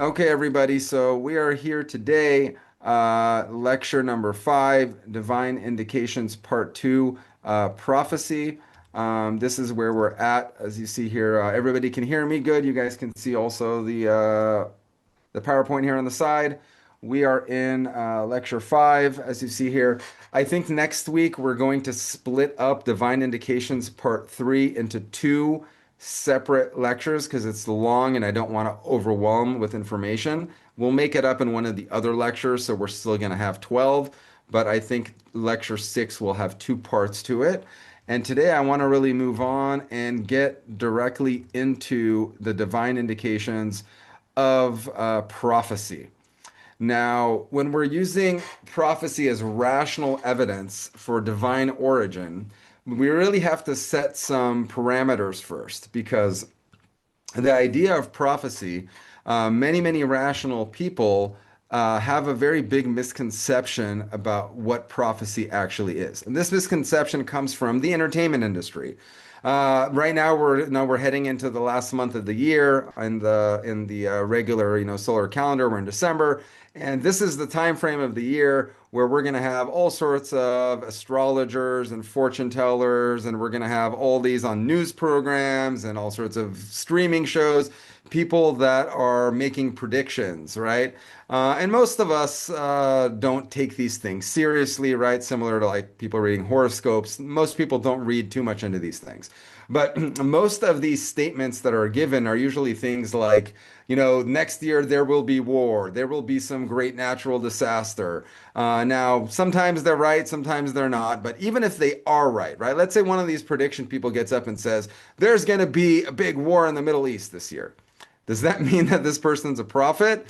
Okay, everybody. So we are here today, lecture number 5, Divine Indications, Part 2, Prophecy. This is where we're at, as you see here. Everybody can hear me good. You guys can see also the PowerPoint here on the side. We are in lecture 5, as you see here. I think next week we're going to split up Divine Indications Part 3 into two separate lectures because it's long and I don't want to overwhelm with information. We'll make it up in one of the other lectures, so we're still going to have 12, but I think lecture 6 will have two parts to it. And today I want to really move on and get directly into the divine indications of prophecy. Now, when we're using prophecy as rational evidence for divine origin, we really have to set some parameters first because the idea of prophecy, many rational people have a very big misconception about what prophecy actually is. And this misconception comes from the entertainment industry. Right now we're heading into the last month of the year in the regular solar calendar. We're in December, and this is the time frame of the year where we're going to have all sorts of astrologers and fortune tellers, and we're going to have all these on news programs and all sorts of streaming shows, people that are making predictions, right? And most of us don't take these things seriously, right? Similar to like people reading horoscopes. Most people don't read too much into these things. But most of these statements that are given are usually things like, next year there will be war, there will be some great natural disaster. Now, sometimes they're right, sometimes they're not. But even if they are right? Let's say one of these prediction people gets up and says, there's going to be a big war in the Middle East this year. Does that mean that this person's a prophet?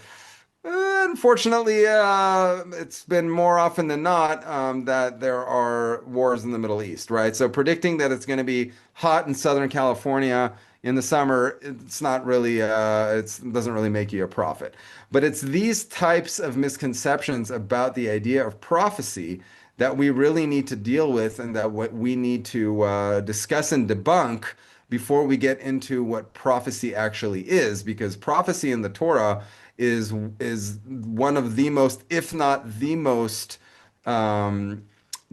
Unfortunately, it's been more often than not that there are wars in the Middle East, right? So predicting that it's going to be hot in Southern California in the summer, it's not really, it doesn't really make you a prophet. But it's these types of misconceptions about the idea of prophecy that we really need to deal with and that what we need to discuss and debunk before we get into what prophecy actually is, because prophecy in the Torah is one of the most, if not the most, um,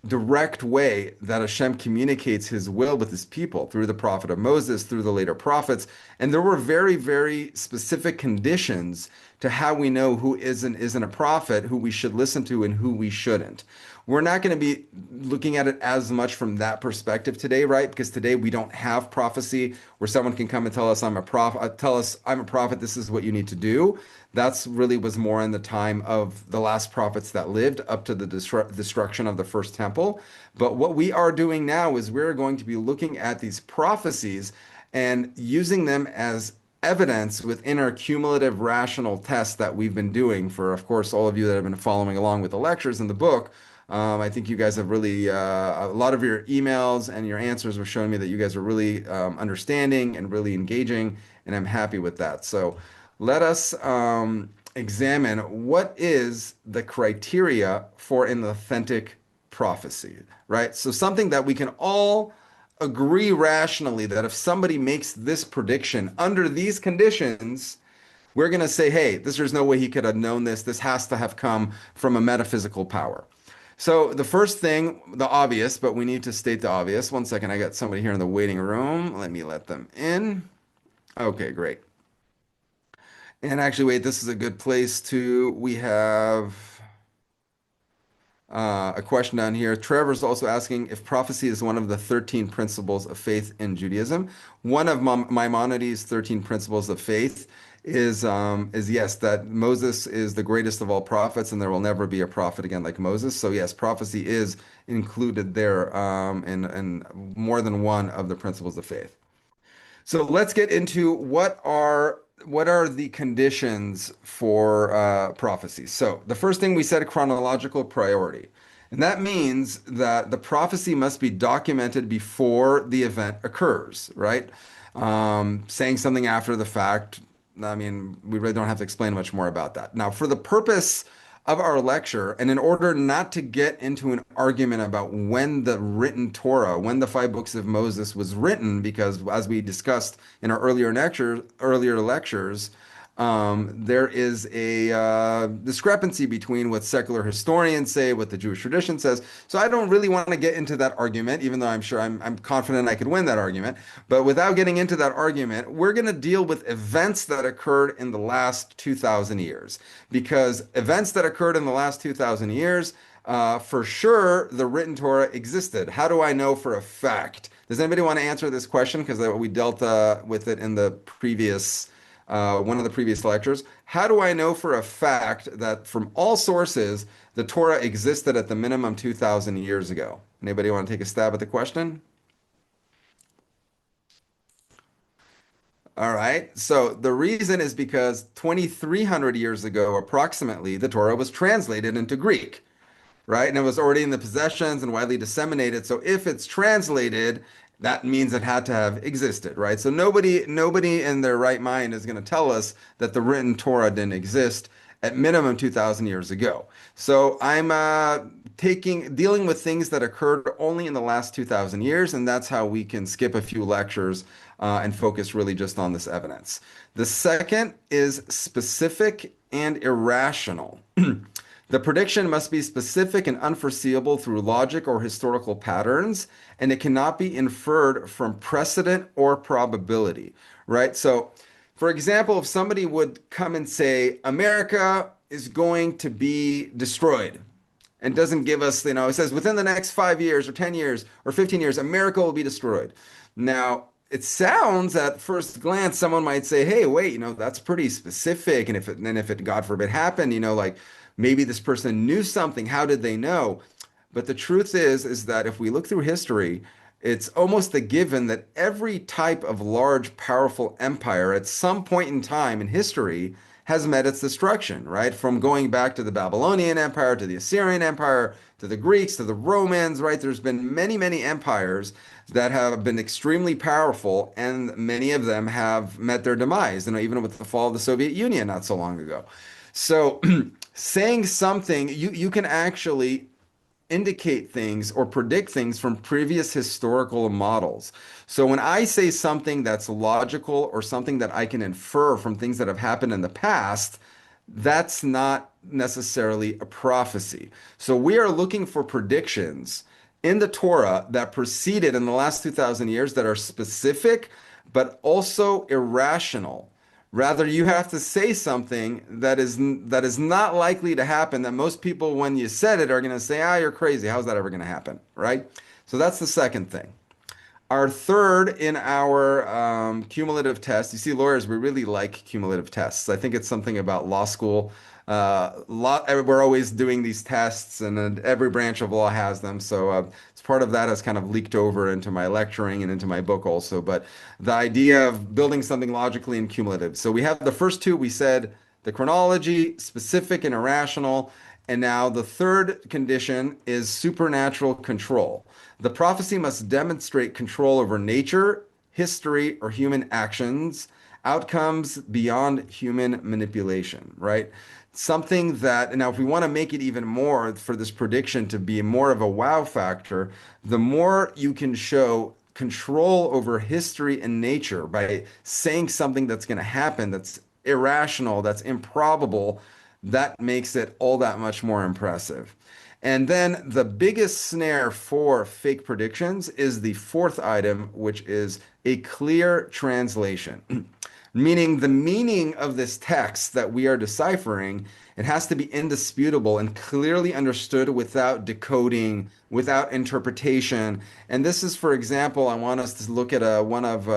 direct way that Hashem communicates His will with His people through the prophet of Moses, through the later prophets, and there were very specific conditions to how we know who is and isn't a prophet, who we should listen to and who we shouldn't. We're not going to be looking at it as much from that perspective today, right? Because today we don't have prophecy where someone can come and tell us I'm a prophet, this is what you need to do. That's really was more in the time of the last prophets that lived up to the destruction of the first temple. But what we are doing now is we're going to be looking at these prophecies and using them as evidence within our cumulative rational test that we've been doing for, of course, all of you that have been following along with the lectures in the book. I think you guys have really, a lot of your emails and your answers were showing me that you guys are really understanding and really engaging, and I'm happy with that. So let us examine what is the criteria for an authentic prophecy, right? So something that we can all agree rationally that if somebody makes this prediction under these conditions, we're going to say, hey, there's no way he could have known this. This has to have come from a metaphysical power. So the first thing, the obvious, but we need to state the obvious. One second, I got somebody here in the waiting room. Let me let them in. Okay, great. And actually, wait, this is a good place to, we have a question down here. Trevor's also asking if prophecy is one of the 13 principles of faith in Judaism. One of Maimonides' 13 principles of faith is yes, that Moses is the greatest of all prophets, and there will never be a prophet again like Moses. So yes, prophecy is included there in more than one of the principles of faith. So let's get into what are the conditions for prophecy. So the first thing we said, chronological priority. And that means that the prophecy must be documented before the event occurs, right? Saying something after the fact, I mean, we really don't have to explain much more about that. Now, for the purpose of our lecture, and in order not to get into an argument about when the written Torah, when the 5 books of Moses was written, because as we discussed in our earlier lectures, There is a discrepancy between what secular historians say, what the Jewish tradition says. So I don't really want to get into that argument, even though I'm sure I'm confident I could win that argument. But without getting into that argument, we're going to deal with events that occurred in the last 2,000 years. Because events that occurred in the last 2,000 years, for sure, the written Torah existed. How do I know for a fact? Does anybody want to answer this question? Because we dealt with it in the previous one of the previous lectures. How do I know for a fact that from all sources the Torah existed at the minimum 2,000 years ago? Anybody want to take a stab at the question? All right. So the reason is because 2,300 years ago, approximately, the Torah was translated into Greek, right? And it was already in the possessions and widely disseminated. So if it's translated, that means it had to have existed, right? So nobody in their right mind is going to tell us that the written Torah didn't exist at minimum 2,000 years ago. So I'm dealing with things that occurred only in the last 2,000 years, and that's how we can skip a few lectures and focus really just on this evidence. The second is specific and irrational. The prediction must be specific and unforeseeable through logic or historical patterns, and it cannot be inferred from precedent or probability, right? So, for example, if somebody would come and say, America is going to be destroyed, and doesn't give us, it says within the next 5 years or 10 years or 15 years, America will be destroyed. Now, it sounds at first glance, someone might say, hey, wait, that's pretty specific. And if it, God forbid, happened, like maybe this person knew something. How did they know? But the truth is that if we look through history, it's almost a given that every type of large, powerful empire at some point in time in history has met its destruction, right? From going back to the Babylonian Empire, to the Assyrian Empire, to the Greeks, to the Romans, right? There's been many, many empires that have been extremely powerful, and many of them have met their demise, even with the fall of the Soviet Union not so long ago. So saying something, you can actually indicate things or predict things from previous historical models. So when I say something that's logical or something that I can infer from things that have happened in the past, that's not necessarily a prophecy. So we are looking for predictions in the Torah that preceded in the last 2,000 years that are specific, but also irrational. Rather, you have to say something that is not likely to happen, that most people, when you said it, are going to say, you're crazy. How's that ever going to happen? Right? So that's the second thing. Our third in our cumulative test, you see, lawyers, we really like cumulative tests. I think it's something about law school. We're always doing these tests, and every branch of law has them. So it's part of that has kind of leaked over into my lecturing and into my book also. But the idea of building something logically and cumulative. So we have the first two, we said the chronology, specific and irrational. And now the third condition is supernatural control. The prophecy must demonstrate control over nature, history, or human actions, outcomes beyond human manipulation, right? Something that, now if we want to make it even more for this prediction to be more of a wow factor, the more you can show control over history and nature by saying something that's going to happen, that's irrational, that's improbable, that makes it all that much more impressive. And then the biggest snare for fake predictions is the fourth item, which is a clear translation. Meaning the meaning of this text that we are deciphering, it has to be indisputable and clearly understood without decoding, without interpretation. And this is, for example, I want us to look at one of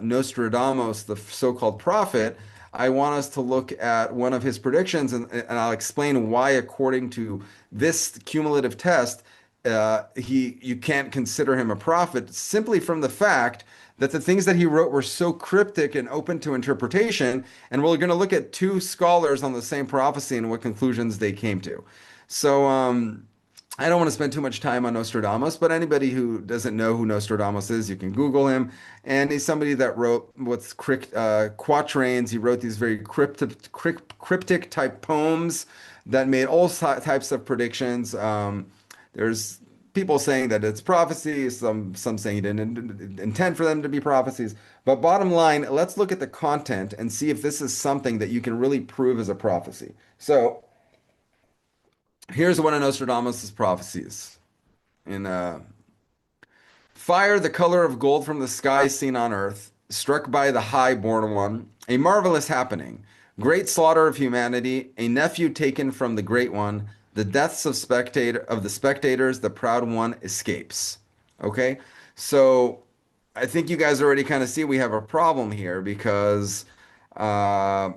Nostradamus, the so-called prophet. I want us to look at one of his predictions, and I'll explain why, according to this cumulative test, you can't consider him a prophet simply from the fact that the things that he wrote were so cryptic and open to interpretation. And we're going to look at two scholars on the same prophecy and what conclusions they came to. So I don't want to spend too much time on Nostradamus, but anybody who doesn't know who Nostradamus is, you can Google him. And he's somebody that wrote what's quatrains. He wrote these very cryptic type poems that made all types of predictions. There's people saying that it's prophecy, some saying he didn't intend for them to be prophecies. But bottom line, let's look at the content and see if this is something that you can really prove as a prophecy. So here's one of Nostradamus' prophecies. In Fire, the color of gold from the sky seen on earth, struck by the high-born one, a marvelous happening, great slaughter of humanity, a nephew taken from the great one, the deaths of the spectators, the proud one escapes. Okay, so I think you guys already kind of see we have a problem here because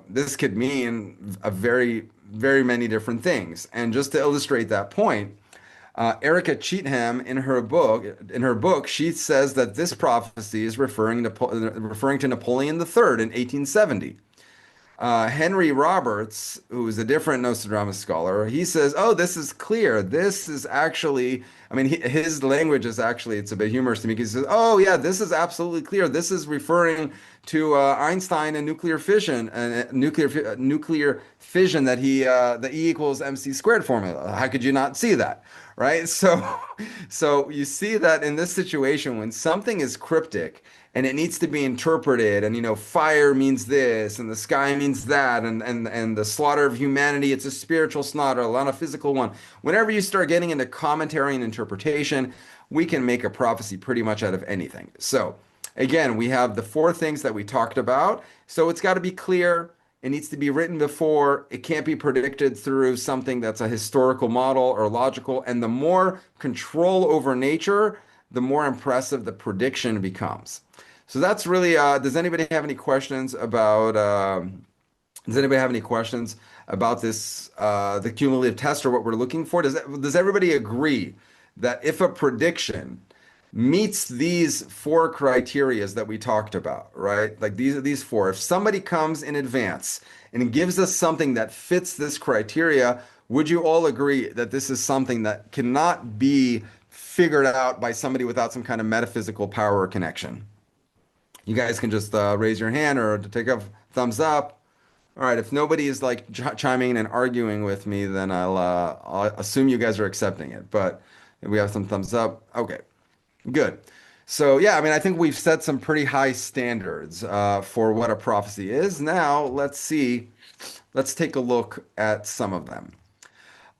this could mean a very many different things. And just to illustrate that point, Erica Cheatham in her book, she says that this prophecy is referring to Napoleon III in 1870. Henry Roberts, who is a different Nostradamus scholar, he says, "Oh, this is clear. This is actually, I mean, his language is actually, it's a bit humorous to me. He says, oh yeah, this is absolutely clear. This is referring to Einstein and nuclear fission, nuclear fission that the E equals mc squared formula. How could you not see that?" Right? So you see that in this situation, when something is cryptic and it needs to be interpreted, and fire means this and the sky means that, and the slaughter of humanity, it's a spiritual slaughter, not a physical one. Whenever you start getting into commentary and interpretation, we can make a prophecy pretty much out of anything. So again, we have the four things that we talked about. So it's got to be clear. It needs to be written before. It can't be predicted through something that's a historical model or logical. And the more control over nature, the more impressive the prediction becomes. So that's really, does anybody have any questions about, this, the cumulative test or what we're looking for? Does everybody agree that if a prediction meets these four criterias that we talked about, right? Like these four, if somebody comes in advance and gives us something that fits this criteria, would you all agree that this is something that cannot be figured out by somebody without some kind of metaphysical power or connection? You guys can just raise your hand or take a thumbs up. All right, if nobody is like chiming in and arguing with me, then I'll assume you guys are accepting it. But we have some thumbs up. Okay. Good. So yeah, I mean, I think we've set some pretty high standards for what a prophecy is. Now let's take a look at some of them.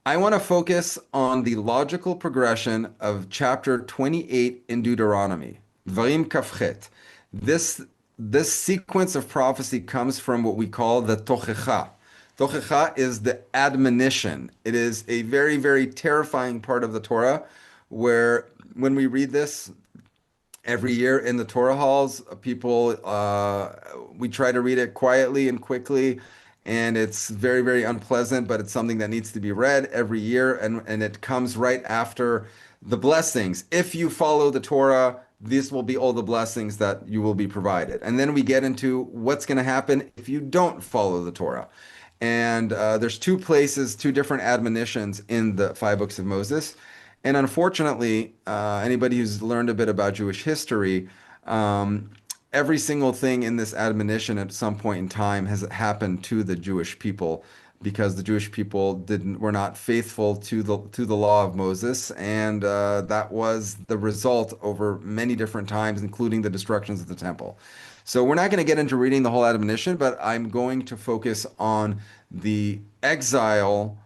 I want to focus on the logical progression of chapter 28 in Deuteronomy, Varim Kafchet. This sequence of prophecy comes from what we call the Tochecha. Tochecha is the admonition. It is a very terrifying part of the Torah where when we read this every year in the Torah halls, people, we try to read it quietly and quickly, and it's very unpleasant, but it's something that needs to be read every year, and it comes right after the blessings. If you follow the Torah, this will be all the blessings that you will be provided. And then we get into what's going to happen if you don't follow the Torah. And there's two different admonitions in the five books of Moses. And unfortunately, anybody who's learned a bit about Jewish history, every single thing in this admonition at some point in time has happened to the Jewish people because the Jewish people were not faithful to the law of Moses, and that was the result over many different times, including the destructions of the temple. So we're not going to get into reading the whole admonition, but I'm going to focus on the exile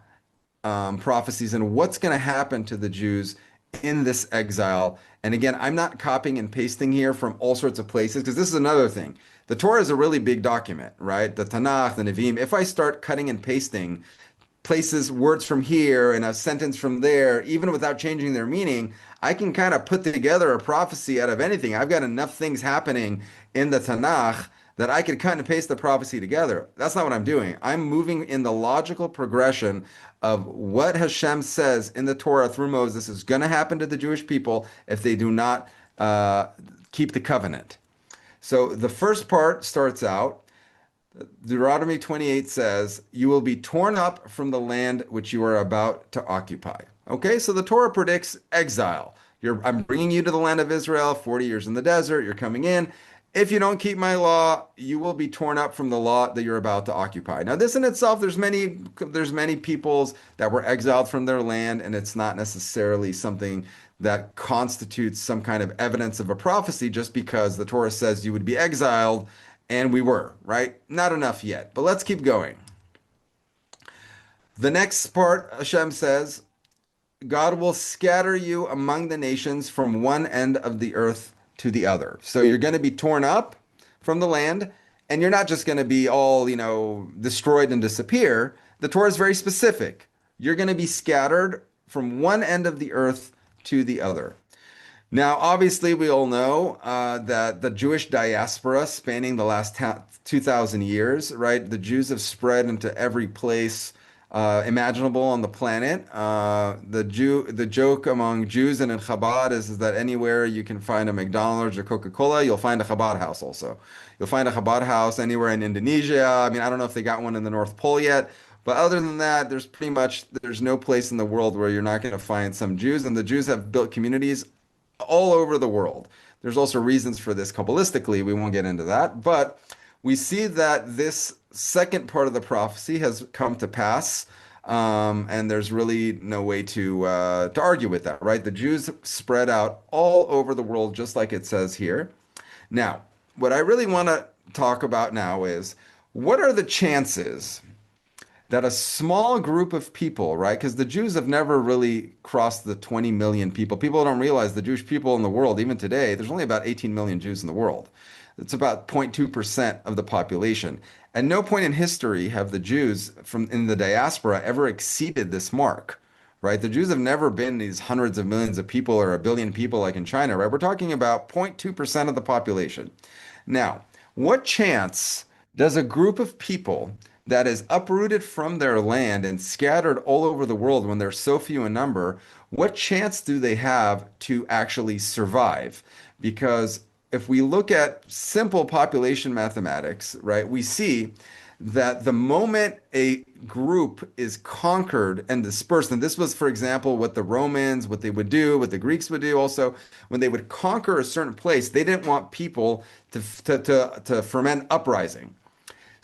prophecies and what's going to happen to the Jews in this exile. And again, I'm not copying and pasting here from all sorts of places because this is another thing. The Torah is a really big document, right? The Tanakh, the Nevi'im. If I start cutting and pasting places, words from here and a sentence from there, even without changing their meaning, I can kind of put together a prophecy out of anything. I've got enough things happening in the Tanakh that I could cut and paste the prophecy together. That's not what I'm doing. I'm moving in the logical progression of what Hashem says in the Torah through Moses is going to happen to the Jewish people if they do not keep the covenant. So the first part starts out, Deuteronomy 28 says, "You will be torn up from the land which you are about to occupy." Okay, so the Torah predicts exile. I'm bringing you to the land of Israel, 40 years in the desert, you're coming in, if you don't keep my law, you will be torn up from the law that you're about to occupy. Now, this in itself, there's many peoples that were exiled from their land, and it's not necessarily something that constitutes some kind of evidence of a prophecy just because the Torah says you would be exiled, and we were, right? Not enough yet, but let's keep going. The next part, Hashem says, God will scatter you among the nations from one end of the earth to the other. So you're going to be torn up from the land, and you're not just going to be all, destroyed and disappear. The Torah is very specific. You're going to be scattered from one end of the earth to the other. Now, obviously, we all know that the Jewish diaspora spanning the last 2,000 years, right? The Jews have spread into every place imaginable on the planet. The joke among Jews and in Chabad is that anywhere you can find a McDonald's or Coca-Cola, you'll find a Chabad house also. You'll find a Chabad house anywhere in Indonesia. I mean, I don't know if they got one in the North Pole yet, but other than that, there's no place in the world where you're not going to find some Jews, and the Jews have built communities all over the world. There's also reasons for this Kabbalistically. We won't get into that, but we see that this second part of the prophecy has come to pass, and there's really no way to argue with that, right? The Jews spread out all over the world, just like it says here. Now, what I really want to talk about now is what are the chances that a small group of people, right? Because the Jews have never really crossed the 20 million people. People don't realize the Jewish people in the world, even today, there's only about 18 million Jews in the world. It's about 0.2% of the population. At no point in history have the Jews from in the diaspora ever exceeded this mark, right? The Jews have never been these hundreds of millions of people or a billion people like in China, right? We're talking about 0.2% of the population. Now, what chance does a group of people that is uprooted from their land and scattered all over the world when they're so few in number, what chance do they have to actually survive? Because if we look at simple population mathematics, right, we see that the moment a group is conquered and dispersed, and this was, for example, what the Romans, what they would do, what the Greeks would do also, when they would conquer a certain place, they didn't want people to ferment uprising.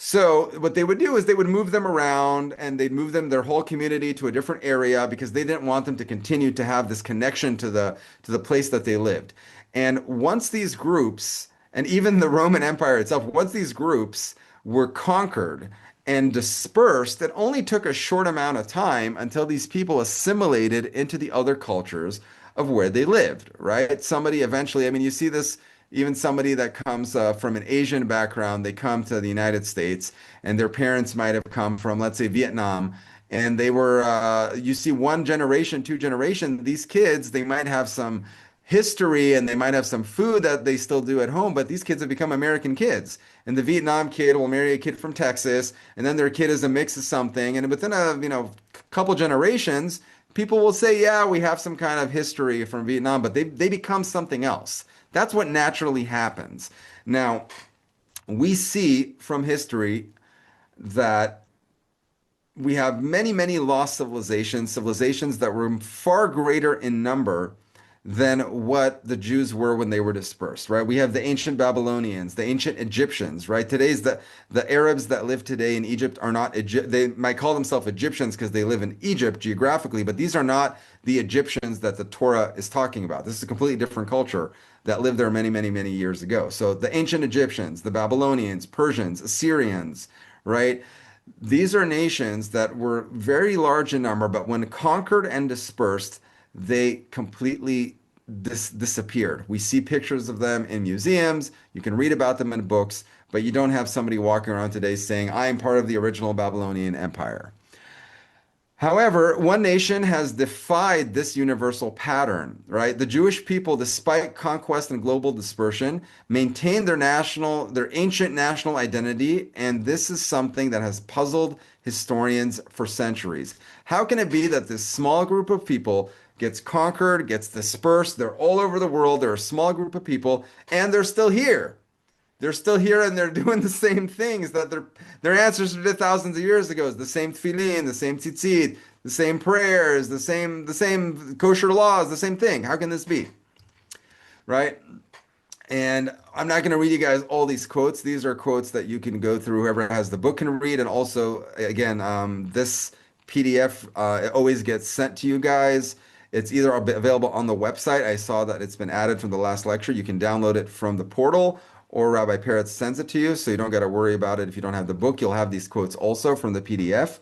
So what they would do is they would move them around and they'd move them their whole community to a different area because they didn't want them to continue to have this connection to the place that they lived. And once these groups, and even the Roman Empire itself, once these groups were conquered and dispersed, it only took a short amount of time until these people assimilated into the other cultures of where they lived, right? Somebody eventually, I mean, you see this even somebody that comes from an Asian background, they come to the United States and their parents might have come from, let's say, Vietnam. And they were, you see one generation, two generation, these kids, they might have some history and they might have some food that they still do at home, but these kids have become American kids. And the Vietnam kid will marry a kid from Texas, and then their kid is a mix of something. And within a, couple generations, people will say, yeah, we have some kind of history from Vietnam, but they become something else. That's what naturally happens. Now, we see from history that we have many, many lost civilizations that were far greater in number than what the Jews were when they were dispersed, right? We have the ancient Babylonians, the ancient Egyptians, right? Today's the Arabs that live today in Egypt are not they might call themselves Egyptians because they live in Egypt geographically, but these are not the Egyptians that the Torah is talking about. This is a completely different culture that lived there many, many, many years ago. So the ancient Egyptians, the Babylonians, Persians, Assyrians, right? These are nations that were very large in number, but when conquered and dispersed, they completely disappeared. We see pictures of them in museums. You can read about them in books, but you don't have somebody walking around today saying, I am part of the original Babylonian Empire. However, one nation has defied this universal pattern, right? The Jewish people, despite conquest and global dispersion, maintain their ancient national identity, and this is something that has puzzled historians for centuries. How can it be that this small group of people gets conquered, gets dispersed, they're all over the world, they're a small group of people, and they're still here? They're still here and they're doing the same things that their ancestors did thousands of years ago. It's the same tefillin, the same tzitzit, the same prayers, the same kosher laws, the same thing. How can this be? Right? And I'm not going to read you guys all these quotes. These are quotes that you can go through, whoever has the book can read. And also, again, this PDF it always gets sent to you guys. It's either available on the website. I saw that it's been added from the last lecture. You can download it from the portal, or Rabbi Peretz sends it to you. So you don't got to worry about it. If you don't have the book, you'll have these quotes also from the PDF.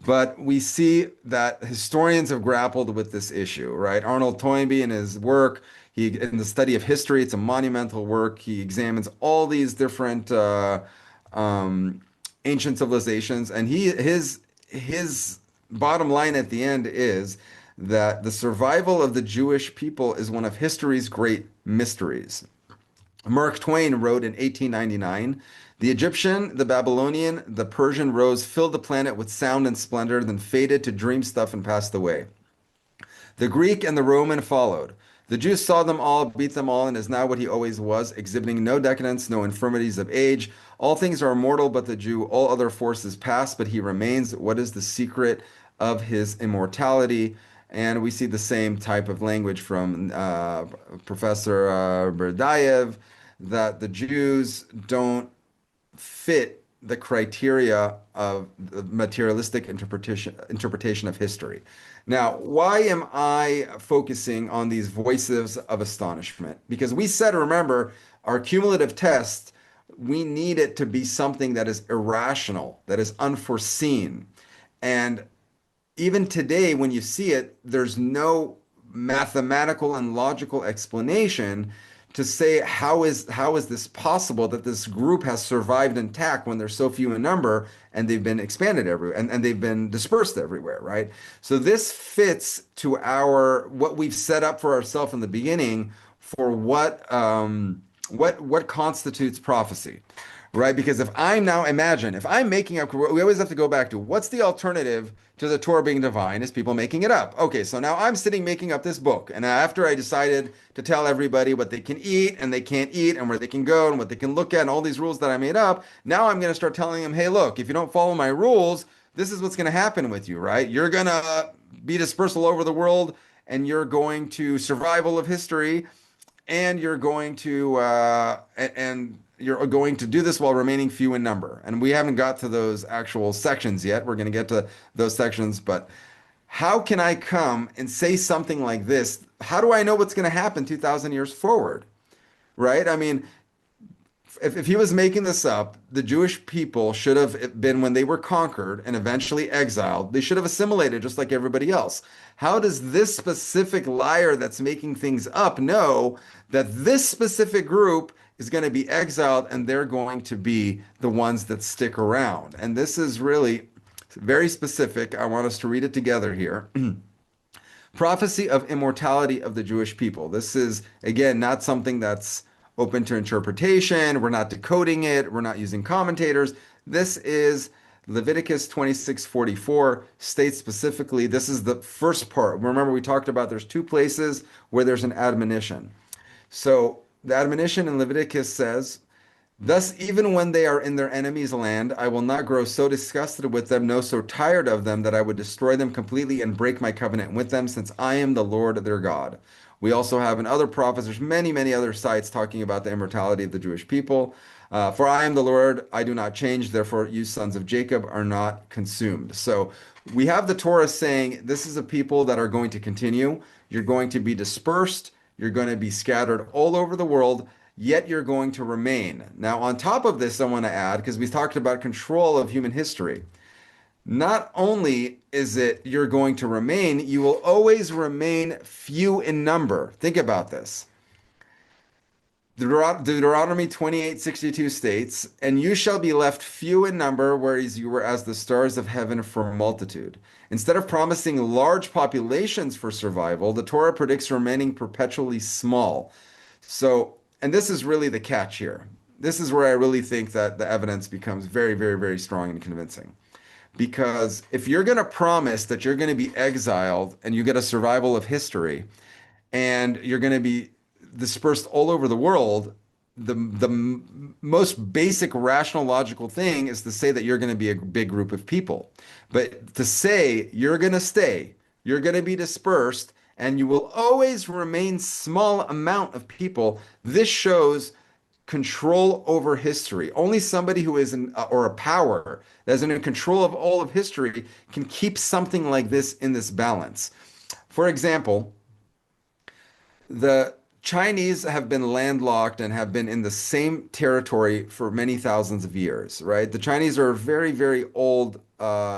But we see that historians have grappled with this issue, right? Arnold Toynbee in his work, in the study of history, it's a monumental work. He examines all these different um, ancient civilizations, and his bottom line at the end is that the survival of the Jewish people is one of history's great mysteries. Mark Twain wrote in 1899, "The Egyptian, the Babylonian, the Persian rose, filled the planet with sound and splendor, then faded to dream stuff and passed away. The Greek and the Roman followed. The Jew saw them all, beat them all, and is now what he always was, exhibiting no decadence, no infirmities of age. All things are immortal but the Jew, all other forces pass, but he remains. What is the secret of his immortality?" And we see the same type of language from Professor Berdayev, that the Jews don't fit the criteria of the materialistic interpretation of history. Now, why am I focusing on these voices of astonishment? Because we said, remember, our cumulative test, we need it to be something that is irrational, that is unforeseen. And even today, when you see it, there's no mathematical and logical explanation to say how is this possible that this group has survived intact when they're so few in number and they've been expanded everywhere and they've been dispersed everywhere, right? So this fits to our what we've set up for ourselves in the beginning for what constitutes prophecy, right? Because if I'm now imagine if I'm making up, we always have to go back to what's the alternative to the Torah being divine is people making it up. Okay, so now I'm sitting making up this book, and after I decided to tell everybody what they can eat and they can't eat and where they can go and what they can look at and all these rules that I made up, now I'm going to start telling them, hey, look, if you don't follow my rules, this is what's going to happen with you, right? You're going to be dispersed all over the world, and you're going to survival of history, and you're going to do this while remaining few in number. And we haven't got to those actual sections yet. We're going to get to those sections, but how can I come and say something like this? How do I know what's going to happen 2,000 years forward? Right? I mean, if he was making this up, the Jewish people should have been, when they were conquered and eventually exiled, they should have assimilated just like everybody else. How does this specific liar that's making things up know that this specific group is going to be exiled and they're going to be the ones that stick around? And this is really very specific. I want us to read it together here. Prophecy of immortality of the Jewish people. This is, again, not something that's open to interpretation. We're not decoding it. We're not using commentators. This is Leviticus 26:44 states specifically, this is the first part. Remember, we talked about there's two places where there's an admonition. So the admonition in Leviticus says, "Thus, even when they are in their enemy's land, I will not grow so disgusted with them, no, so tired of them, that I would destroy them completely and break my covenant with them, since I am the Lord their God." We also have in other prophets, there's many, many other sites talking about the immortality of the Jewish people. "For I am the Lord, I do not change, therefore you sons of Jacob are not consumed." So we have the Torah saying this is a people that are going to continue. You're going to be dispersed. You're going to be scattered all over the world, yet you're going to remain. Now, on top of this, I want to add, because we talked about control of human history. Not only is it you're going to remain, you will always remain few in number. Think about this. Deuteronomy 28:62 states, "And you shall be left few in number, whereas you were as the stars of heaven for multitude." Instead of promising large populations for survival, the Torah predicts remaining perpetually small. So, and this is really the catch here. This is where I really think that the evidence becomes very, very, very strong and convincing. Because if you're going to promise that you're going to be exiled and you get a survival of history and you're going to be dispersed all over the world, the most basic rational logical thing is to say that you're going to be a big group of people. But to say you're going to stay, you're going to be dispersed, and you will always remain small amount of people. This shows control over history. Only somebody who is in, or a power that is in control of all of history can keep something like this in this balance. For example, the Chinese have been landlocked and have been in the same territory for many thousands of years, right? The Chinese are very, very old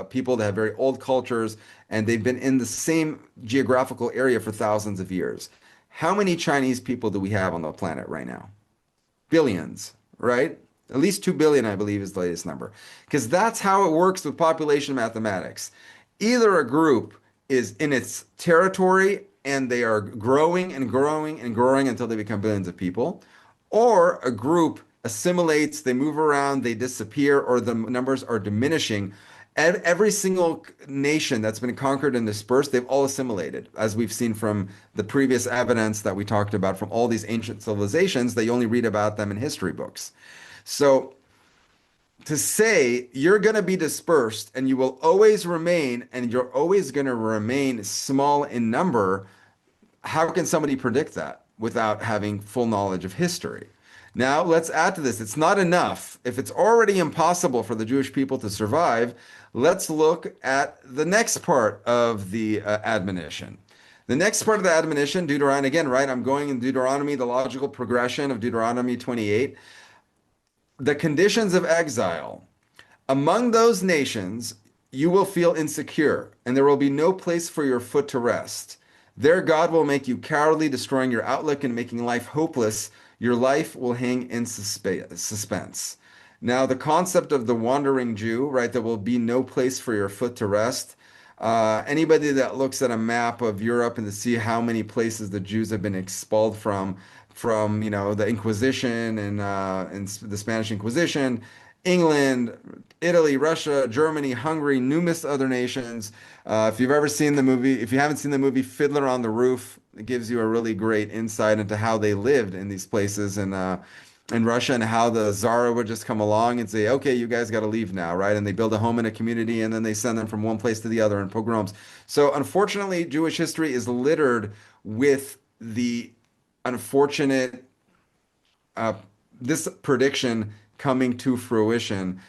people that have very old cultures, and they've been in the same geographical area for thousands of years. How many Chinese people do we have on the planet right now? Billions, right? At least 2 billion, I believe, is the latest number. Because that's how it works with population mathematics. Either a group is in its territory and they are growing and growing and growing until they become billions of people, or a group assimilates, they move around, they disappear, or the numbers are diminishing. Every single nation that's been conquered and dispersed, they've all assimilated, as we've seen from the previous evidence that we talked about from all these ancient civilizations that you only read about them in history books. So to say you're going to be dispersed and you will always remain and you're always going to remain small in number, how can somebody predict that without having full knowledge of history? Now, let's add to this. It's not enough. If it's already impossible for the Jewish people to survive, let's look at the next part of the admonition. The next part of the admonition, Deuteronomy, again, right? I'm going in Deuteronomy, the logical progression of Deuteronomy 28. The conditions of exile. Among those nations, you will feel insecure, and there will be no place for your foot to rest. There, God will make you cowardly, destroying your outlook and making life hopeless. Your life will hang in suspense. Now, the concept of the wandering Jew, right? There will be no place for your foot to rest. Anybody that looks at a map of Europe and to see how many places the Jews have been expelled from the Inquisition and the Spanish Inquisition, England, Italy, Russia, Germany, Hungary, numerous other nations. If you've ever seen the movie, if you haven't seen the movie Fiddler on the Roof, it gives you a really great insight into how they lived in these places in Russia and how the Tsar would just come along and say, okay, you guys got to leave now, right? And they build a home in a community and then they send them from one place to the other in pogroms. So unfortunately, Jewish history is littered with the unfortunate this prediction coming to fruition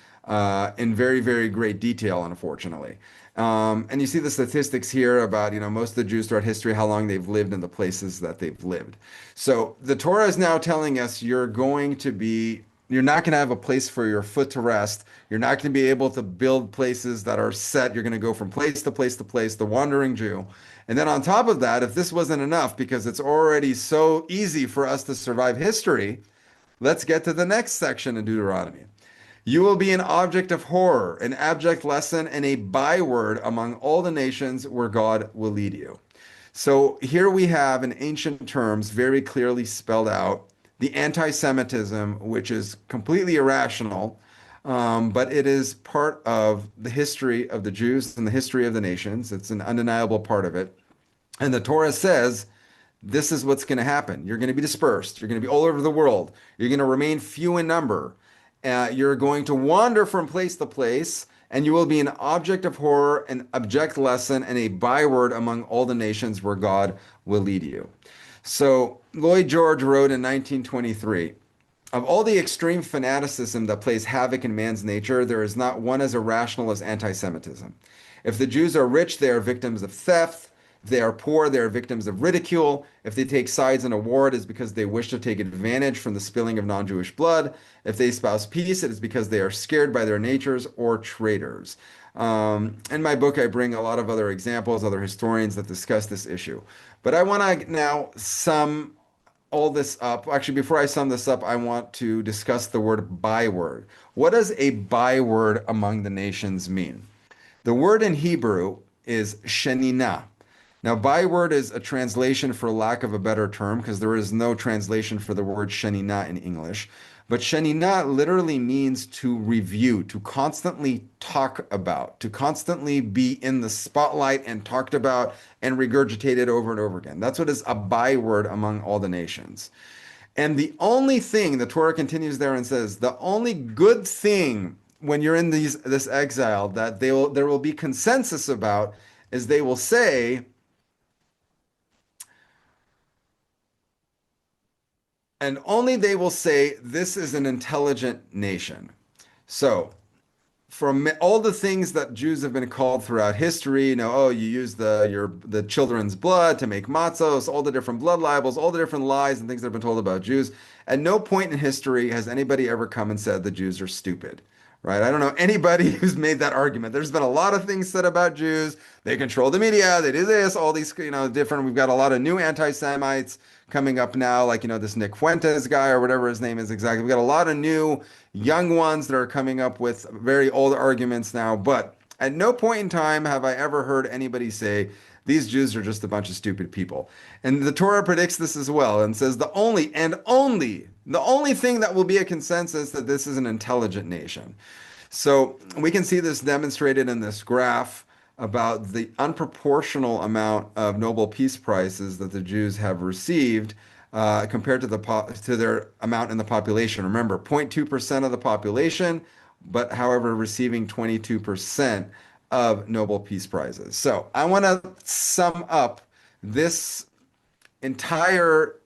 in very, very great detail, unfortunately. And you see the statistics here about, most of the Jews throughout history, how long they've lived in the places that they've lived. So the Torah is now telling us you're not going to have a place for your foot to rest. You're not going to be able to build places that are set. You're going to go from place to place to place, the wandering Jew. And then on top of that, if this wasn't enough, because it's already so easy for us to survive history, let's get to the next section in Deuteronomy. You will be an object of horror, an abject lesson, and a byword among all the nations where God will lead you. So here we have in ancient terms very clearly spelled out the anti-Semitism, which is completely irrational, but it is part of the history of the Jews and the history of the nations. It's an undeniable part of it. And the Torah says, this is what's going to happen. You're going to be dispersed. You're going to be all over the world. You're going to remain few in number. You're going to wander from place to place, and you will be an object of horror, an abject lesson, and a byword among all the nations where God will lead you. So Lloyd George wrote in 1923, of all the extreme fanaticism that plays havoc in man's nature, there is not one as irrational as anti-Semitism. If the Jews are rich, they are victims of theft. If they are poor, they are victims of ridicule. If they take sides in a war, it is because they wish to take advantage from the spilling of non-Jewish blood. If they espouse peace, it is because they are scared by their natures or traitors. In my book, I bring a lot of other examples, other historians that discuss this issue. But I want to now sum all this up. Actually, before I sum this up, I want to discuss the word byword. What does a byword among the nations mean? The word in Hebrew is sheninah. Now, byword is a translation for lack of a better term because there is no translation for the word sheninah in English. But sheninah literally means to review, to constantly talk about, to constantly be in the spotlight and talked about and regurgitated over and over again. That's what is a byword among all the nations. And the only thing, the Torah continues there and says, the only good thing when you're in this exile that there will be consensus about is they will say, And only they will say this is an intelligent nation. So from all the things that Jews have been called throughout history, oh, you use the children's blood to make matzos, all the different blood libels, all the different lies and things that have been told about Jews. At no point in history has anybody ever come and said the Jews are stupid, right? I don't know anybody who's made that argument. There's been a lot of things said about Jews. They control the media. They do this, all these, different. We've got a lot of new anti-Semites coming up now, like, this Nick Fuentes guy or whatever his name is exactly. We've got a lot of new young ones that are coming up with very old arguments now. But at no point in time have I ever heard anybody say these Jews are just a bunch of stupid people. And the Torah predicts this as well and says the only thing that will be a consensus that this is an intelligent nation. So we can see this demonstrated in this graph about the unproportional amount of Nobel Peace Prizes that the Jews have received compared to to their amount in the population. Remember, 0.2% of the population, but however, receiving 22% of Nobel Peace Prizes. So I want to sum up this entire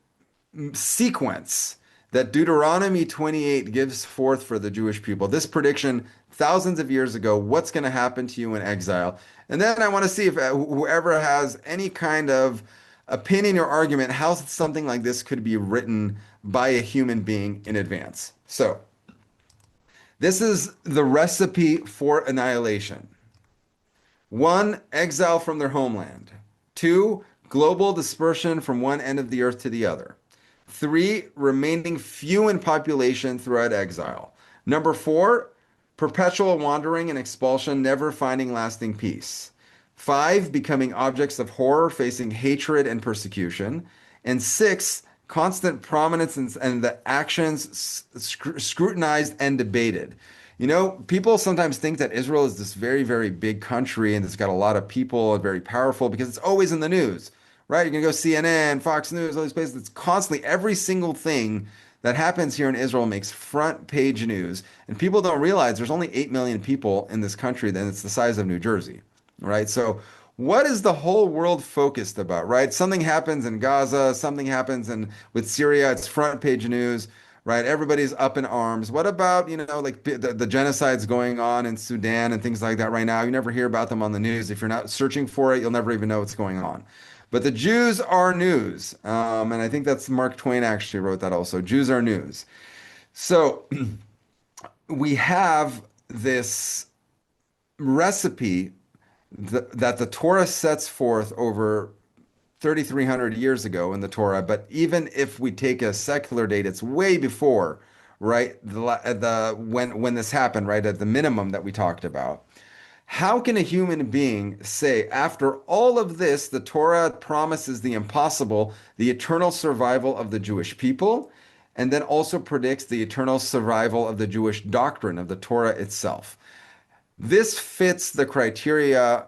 sequence that Deuteronomy 28 gives forth for the Jewish people. This prediction thousands of years ago, what's going to happen to you in exile. And then I want to see if whoever has any kind of opinion or argument, how something like this could be written by a human being in advance. So this is the recipe for annihilation. 1, exile from their homeland. 2, global dispersion from one end of the earth to the other. 3, remaining few in population throughout exile. Number 4, perpetual wandering and expulsion, never finding lasting peace. 5, becoming objects of horror, facing hatred and persecution. And 6, constant prominence and the actions scrutinized and debated. People sometimes think that Israel is this very, very big country and it's got a lot of people and very powerful because it's always in the news, right? You can go CNN, Fox News, all these places. It's constantly every single thing that happens here in Israel makes front page news. And people don't realize there's only 8 million people in this country, then it's the size of New Jersey, right? So what is the whole world focused about, right? Something happens in Gaza, something happens with Syria, it's front page news, right? Everybody's up in arms. What about, like the genocides going on in Sudan and things like that right now? You never hear about them on the news. If you're not searching for it, you'll never even know what's going on. But the Jews are news. And I think that's Mark Twain actually wrote that also. Jews are news. So we have this recipe that the Torah sets forth over 3,300 years ago in the Torah. But even if we take a secular date, it's way before, right? When this happened, right? At the minimum that we talked about. How can a human being say, after all of this, the Torah promises the impossible, the eternal survival of the Jewish people, and then also predicts the eternal survival of the Jewish doctrine of the Torah itself? This fits the criteria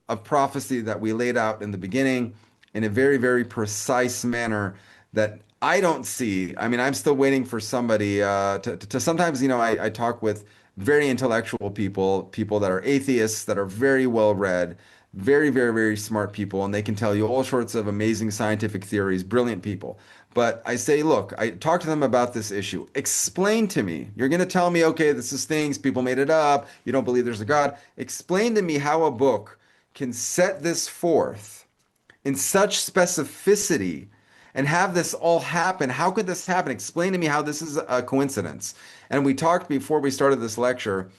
of prophecy that we laid out in the beginning in a very, very precise manner that I don't see. I mean, I'm still waiting for somebody to sometimes, I talk with very intellectual people that are atheists, that are very well read, very, very, very smart people, and they can tell you all sorts of amazing scientific theories, brilliant people. But I say, look, I talk to them about this issue. Explain to me. You're going to tell me, okay, this is things, people made it up. You don't believe there's a God. Explain to me how a book can set this forth in such specificity and have this all happen. How could this happen? Explain to me how this is a coincidence. And we talked before we started this lecture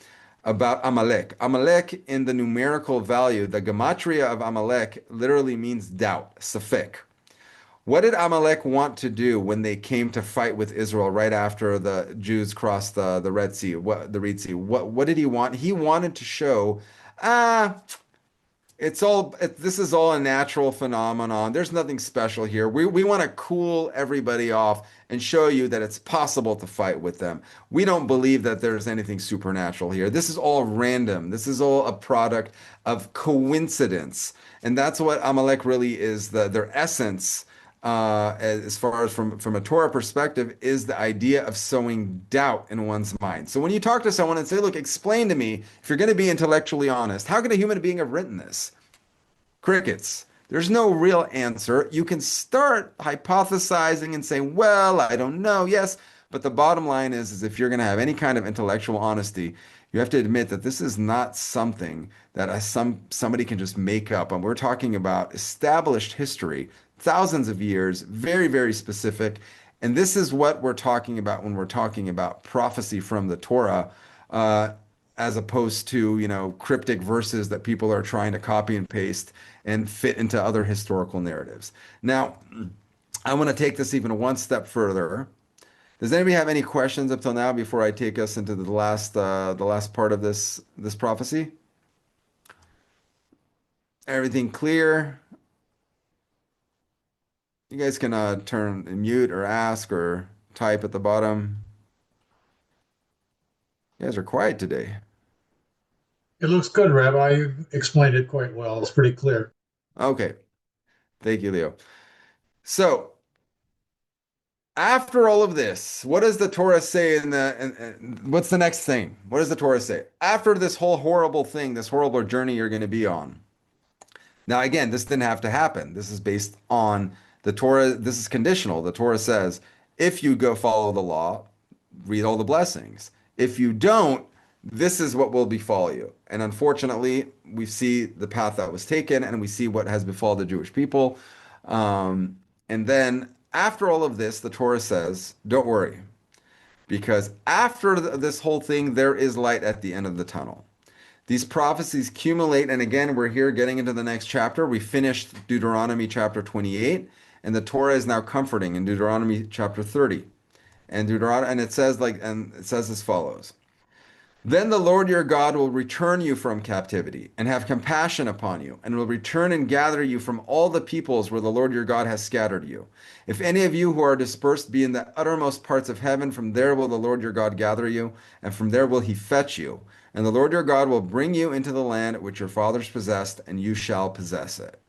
about Amalek. Amalek in the numerical value, the gematria of Amalek literally means doubt, safek. What did Amalek want to do when they came to fight with Israel right after the Jews crossed the Red Sea, the Reed Sea? What did he want? He wanted to show, this is all a natural phenomenon. There's nothing special here. We want to cool everybody off and show you that it's possible to fight with them. We don't believe that there's anything supernatural here. This is all random. This is all a product of coincidence. And that's what Amalek really is, their essence, as far as from a Torah perspective, is the idea of sowing doubt in one's mind. So when you talk to someone and say, look, explain to me, if you're going to be intellectually honest, how could a human being have written this? Crickets. There's no real answer. You can start hypothesizing and saying, well, I don't know. Yes, but the bottom line is if you're going to have any kind of intellectual honesty, you have to admit that this is not something that somebody can just make up. And we're talking about established history, thousands of years, very, very specific. And this is what we're talking about when we're talking about prophecy from the Torah. As opposed to, cryptic verses that people are trying to copy and paste and fit into other historical narratives. Now, I want to take this even one step further. Does anybody have any questions up till now before I take us into the last part of this prophecy? Everything clear? You guys can turn and mute or ask or type at the bottom. You guys are quiet today. It looks good, Rabbi. You explained it quite well. It's pretty clear. Okay. Thank you, Leo. So, after all of this, what does the Torah say what's the next thing? What does the Torah say? After this whole horrible thing, this horrible journey you're going to be on. Now, again, this didn't have to happen. This is based on the Torah. This is conditional. The Torah says, if you go follow the law, read all the blessings. If you don't, this is what will befall you. And unfortunately, we see the path that was taken and we see what has befallen the Jewish people. And then after all of this, the Torah says, don't worry, because after this whole thing, there is light at the end of the tunnel. These prophecies accumulate, and again, we're here getting into the next chapter. We finished Deuteronomy chapter 28, and the Torah is now comforting in Deuteronomy chapter 30. And it says as follows. Then the Lord your God will return you from captivity and have compassion upon you, and will return and gather you from all the peoples where the Lord your God has scattered you. If any of you who are dispersed be in the uttermost parts of heaven, from there will the Lord your God gather you, and from there will he fetch you. And the Lord your God will bring you into the land which your fathers possessed, and you shall possess it.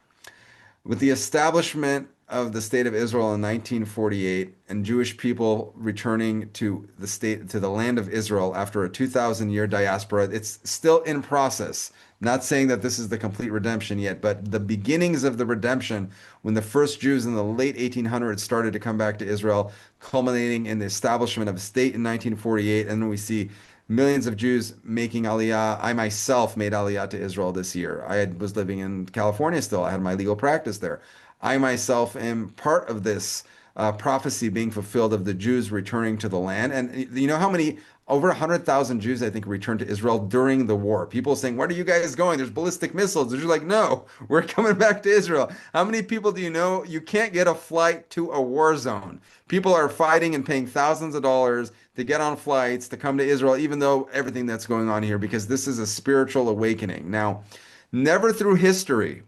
With the establishment of the state of Israel in 1948 and Jewish people returning to the land of Israel after a 2,000-year diaspora, it's still in process. Not saying that this is the complete redemption yet, but the beginnings of the redemption when the first Jews in the late 1800s started to come back to Israel, culminating in the establishment of a state in 1948, and then we see millions of Jews making aliyah. I myself made aliyah to Israel this year. Was living in California still. I had my legal practice there. I myself am part of this prophecy being fulfilled of the Jews returning to the land. And you know how many, over 100,000 Jews, I think, returned to Israel during the war. People saying, where are you guys going? There's ballistic missiles. They're just like, no, we're coming back to Israel. How many people do you know? You can't get a flight to a war zone. People are fighting and paying thousands of dollars to get on flights to come to Israel, even though everything that's going on here, because this is a spiritual awakening. Now, never through history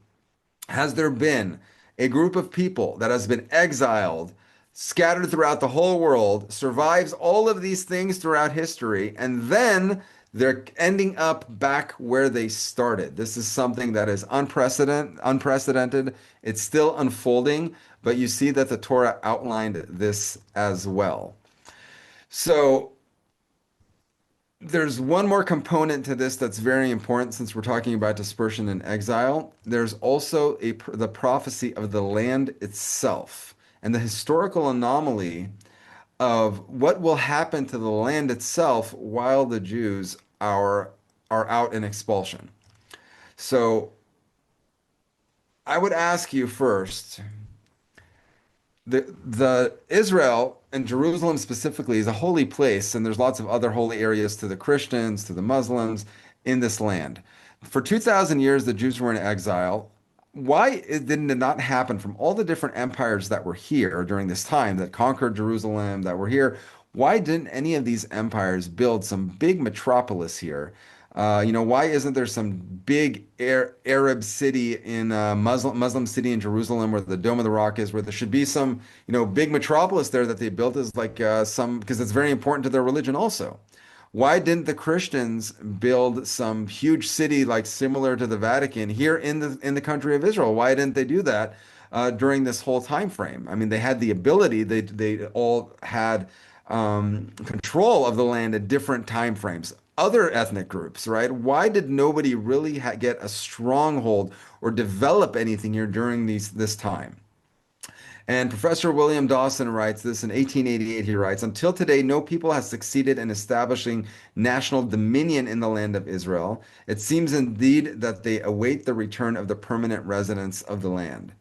has there been a group of people that has been exiled, scattered throughout the whole world, survives all of these things throughout history, and then they're ending up back where they started. This is something that is unprecedented. It's still unfolding, but you see that the Torah outlined this as well. So there's one more component to this that's very important since we're talking about dispersion and exile. There's also the prophecy of the land itself and the historical anomaly of what will happen to the land itself while the Jews are out in expulsion. So I would ask you first, the Israel and Jerusalem specifically is a holy place, and there's lots of other holy areas to the Christians, to the Muslims in this land. For 2,000 years, the Jews were in exile. Why didn't it not happen from all the different empires that were here during this time that conquered Jerusalem, that were here? Why didn't any of these empires build some big metropolis here? Why isn't there some big Arab city in Muslim city in Jerusalem where the Dome of the Rock is, where there should be some, big metropolis there that they built as like because it's very important to their religion also. Why didn't the Christians build some huge city like similar to the Vatican here in the country of Israel? Why didn't they do that during this whole time frame? I mean, they had the ability. They all had control of the land at different time frames. other ethnic groups, right? Why did nobody really get a stronghold or develop anything here during this time? And Professor William Dawson writes this in 1888. He writes, until today, no people has succeeded in establishing national dominion in the land of Israel. It seems indeed that they await the return of the permanent residents of the land.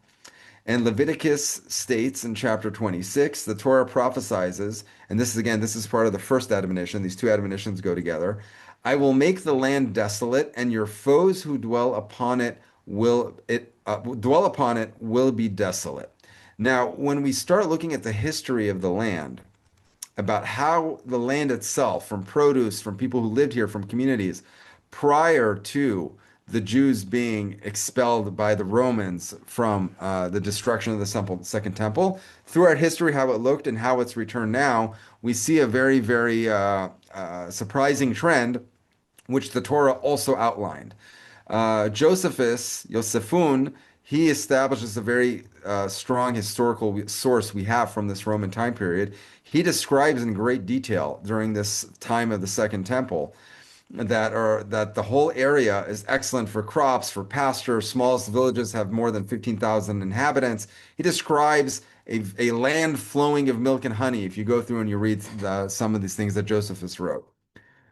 And Leviticus states in chapter 26, the Torah prophesizes, and this is again, this is part of the first admonition. These two admonitions go together. I will make the land desolate, and your foes who dwell upon it will be desolate. Now, when we start looking at the history of the land, about how the land itself, from produce, from people who lived here, from communities, prior to the Jews being expelled by the Romans from the destruction of the Second Temple, throughout history, how it looked and how it's returned now, we see a very, very surprising trend, which the Torah also outlined. Josephus, he establishes a very strong historical source we have from this Roman time period. He describes in great detail during this time of the Second Temple that the whole area is excellent for crops, for pasture. Smallest villages have more than 15,000 inhabitants. He describes a land flowing of milk and honey if you go through and you read some of these things that Josephus wrote.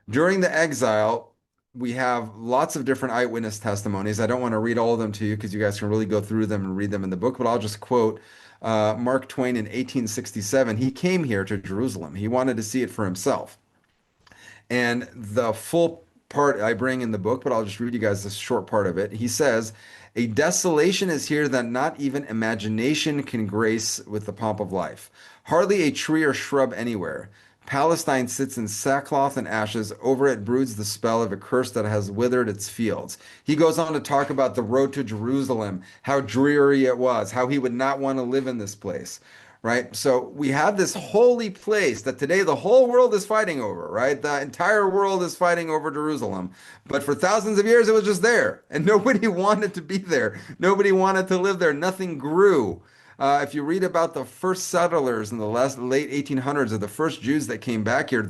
During the exile, we have lots of different eyewitness testimonies. I don't want to read all of them to you because you guys can really go through them and read them in the book, but I'll just quote Mark Twain in 1867. He came here to Jerusalem. He wanted to see it for himself. And the full part I bring in the book, but I'll just read you guys this short part of it. He says, a desolation is here that not even imagination can grace with the pomp of life. Hardly a tree or shrub anywhere. Palestine sits in sackcloth and ashes. Over it broods the spell of a curse that has withered its fields. He goes on to talk about the road to Jerusalem, how dreary it was, how he would not want to live in this place, right? So we have this holy place that today the whole world is fighting over, right? The entire world is fighting over Jerusalem. But for thousands of years, it was just there, and nobody wanted to be there. Nobody wanted to live there. Nothing grew. If you read about the first settlers in the late 1800s, or the first Jews that came back here,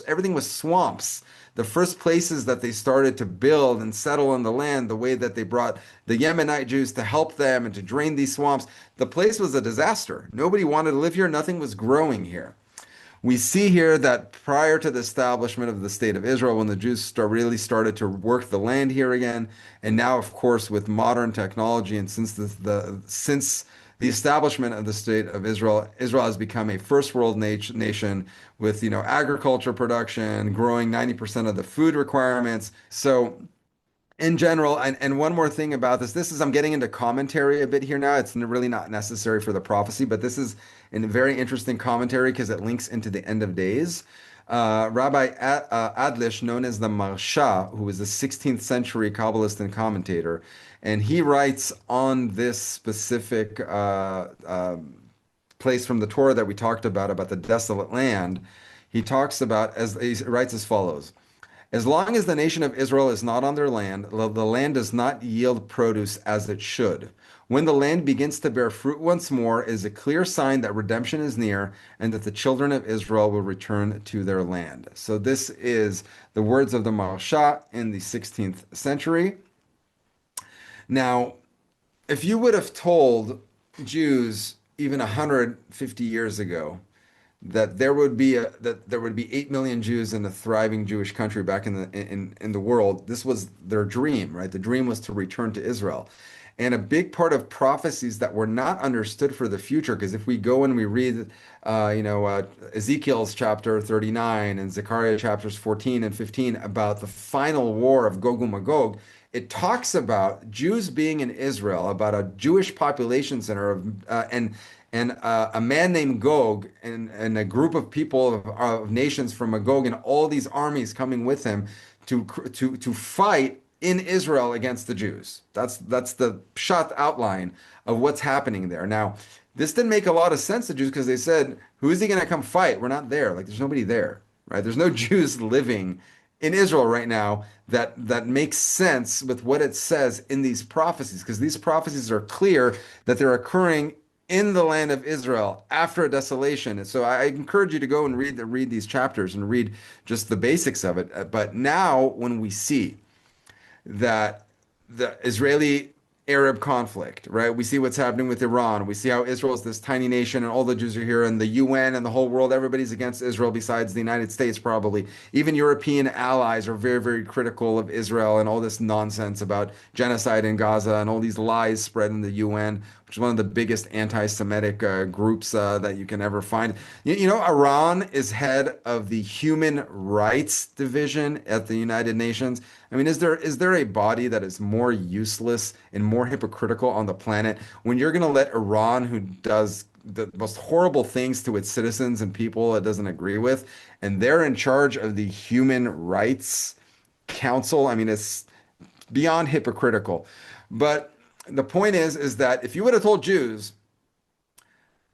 everything was swamps. The first places that they started to build and settle on the land, the way that they brought the Yemenite Jews to help them and to drain these swamps, the place was a disaster. Nobody wanted to live here. Nothing was growing here. We see here that prior to the establishment of the state of Israel, when the Jews really started to work the land here again, and now, of course, with modern technology, and since the establishment of the state of Israel, Israel has become a first world nation with, agriculture production, growing 90% of the food requirements. So in general, and one more thing about this, I'm getting into commentary a bit here now. It's really not necessary for the prophecy, but this is a very interesting commentary because it links into the end of days. Rabbi Adlish, known as the Marsha, who was a 16th century Kabbalist and commentator, and he writes on this specific place from the Torah that we talked about the desolate land. He talks about, he writes as follows. As long as the nation of Israel is not on their land, the land does not yield produce as it should. When the land begins to bear fruit once more, it is a clear sign that redemption is near and that the children of Israel will return to their land. So this is the words of the Maharsha in the 16th century. Now, if you would have told Jews even 150 years ago that there would be 8 million Jews in a thriving Jewish country back in the world, this was their dream, right? The dream was to return to Israel. And a big part of prophecies that were not understood for the future, because if we go and we read, Ezekiel's chapter 39 and Zechariah chapters 14 and 15 about the final war of Gog and Magog, it talks about Jews being in Israel, about a Jewish population center and a man named Gog and a group of people of nations from Magog and all these armies coming with him to fight in Israel against the Jews. That's the short outline of what's happening there. Now, this didn't make a lot of sense to Jews because they said, "Who is he going to come fight? We're not there. Like, there's nobody there, right? There's no Jews living in Israel right now that makes sense with what it says in these prophecies, because these prophecies are clear that they're occurring in the land of Israel after a desolation. And so I encourage you to go and read these chapters and read just the basics of it. But now when we see that the Israeli Arab conflict, right? We see what's happening with Iran. We see how Israel is this tiny nation and all the Jews are here, and the UN and the whole world, everybody's against Israel besides the United States, probably. Even European allies are very, very critical of Israel and all this nonsense about genocide in Gaza and all these lies spread in the UN, which is one of the biggest anti-Semitic groups that you can ever find. You know, Iran is head of the Human Rights Division at the United Nations. I mean, is there a body that is more useless and more hypocritical on the planet when you're going to let Iran, who does the most horrible things to its citizens and people it doesn't agree with, and they're in charge of the Human Rights Council? I mean, it's beyond hypocritical. But the point is that if you would have told Jews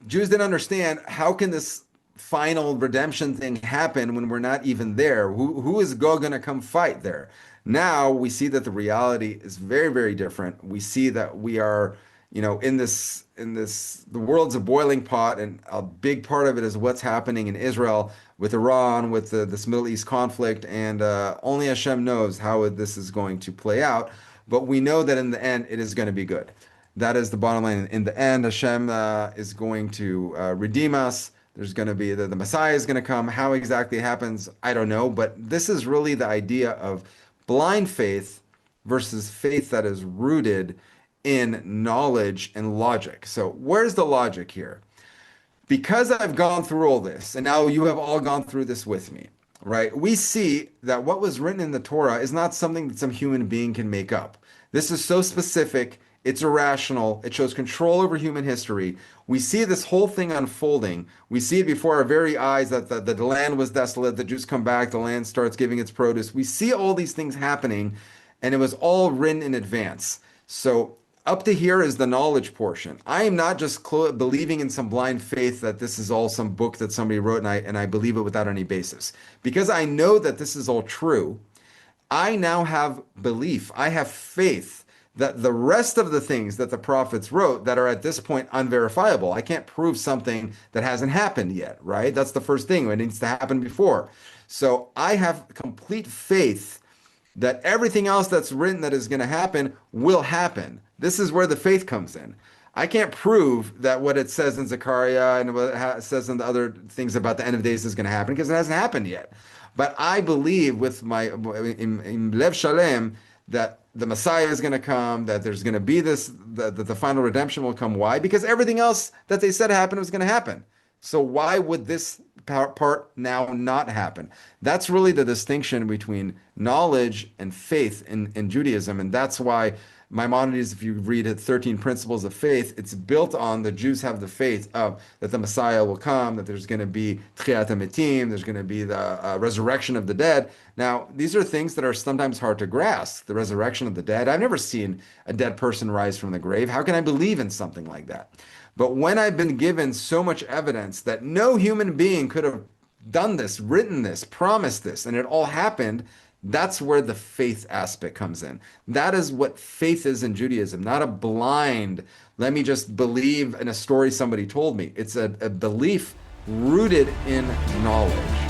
didn't understand how can this final redemption thing happen when we're not even there? Who is going to come fight there? Now we see that the reality is very, very different. We see that we are, the world's a boiling pot, and a big part of it is what's happening in Israel with Iran, with this Middle East conflict, and only Hashem knows how this is going to play out. But we know that in the end, it is going to be good. That is the bottom line. In the end, Hashem is going to redeem us. There's going to be the Messiah is going to come. How exactly it happens, I don't know. But this is really the idea of blind faith versus faith that is rooted in knowledge and logic. So where's the logic here? Because I've gone through all this, and now you have all gone through this with me, right? We see that what was written in the Torah is not something that some human being can make up. This is so specific, it's irrational, it shows control over human history. We see this whole thing unfolding. We see it before our very eyes that the land was desolate, the Jews come back, the land starts giving its produce. We see all these things happening, and it was all written in advance. So up to here is the knowledge portion. I am not just believing in some blind faith that this is all some book that somebody wrote and I believe it without any basis. Because I know that this is all true, I now have belief. I have faith that the rest of the things that the prophets wrote that are at this point unverifiable. I can't prove something that hasn't happened yet, right? That's the first thing. It needs to happen before. So I have complete faith that everything else that's written that is going to happen will happen. This is where the faith comes in. I can't prove that what it says in Zechariah and what it says in the other things about the end of days is going to happen because it hasn't happened yet. But I believe with my in Lev Shalem that the Messiah is going to come, that there's going to be this, that the final redemption will come. Why? Because everything else that they said happened was going to happen. So why would this part now not happen? That's really the distinction between knowledge and faith in Judaism. And that's why Maimonides, if you read it, 13 Principles of Faith, it's built on the Jews have the faith of that the Messiah will come, that there's going to be Tchiyat HaMetim, there's going to be the resurrection of the dead. Now, these are things that are sometimes hard to grasp, the resurrection of the dead. I've never seen a dead person rise from the grave. How can I believe in something like that? But when I've been given so much evidence that no human being could have done this, written this, promised this, and it all happened, that's where the faith aspect comes in. That is what faith is in Judaism, not a blind, let me just believe in a story somebody told me. It's a belief rooted in knowledge.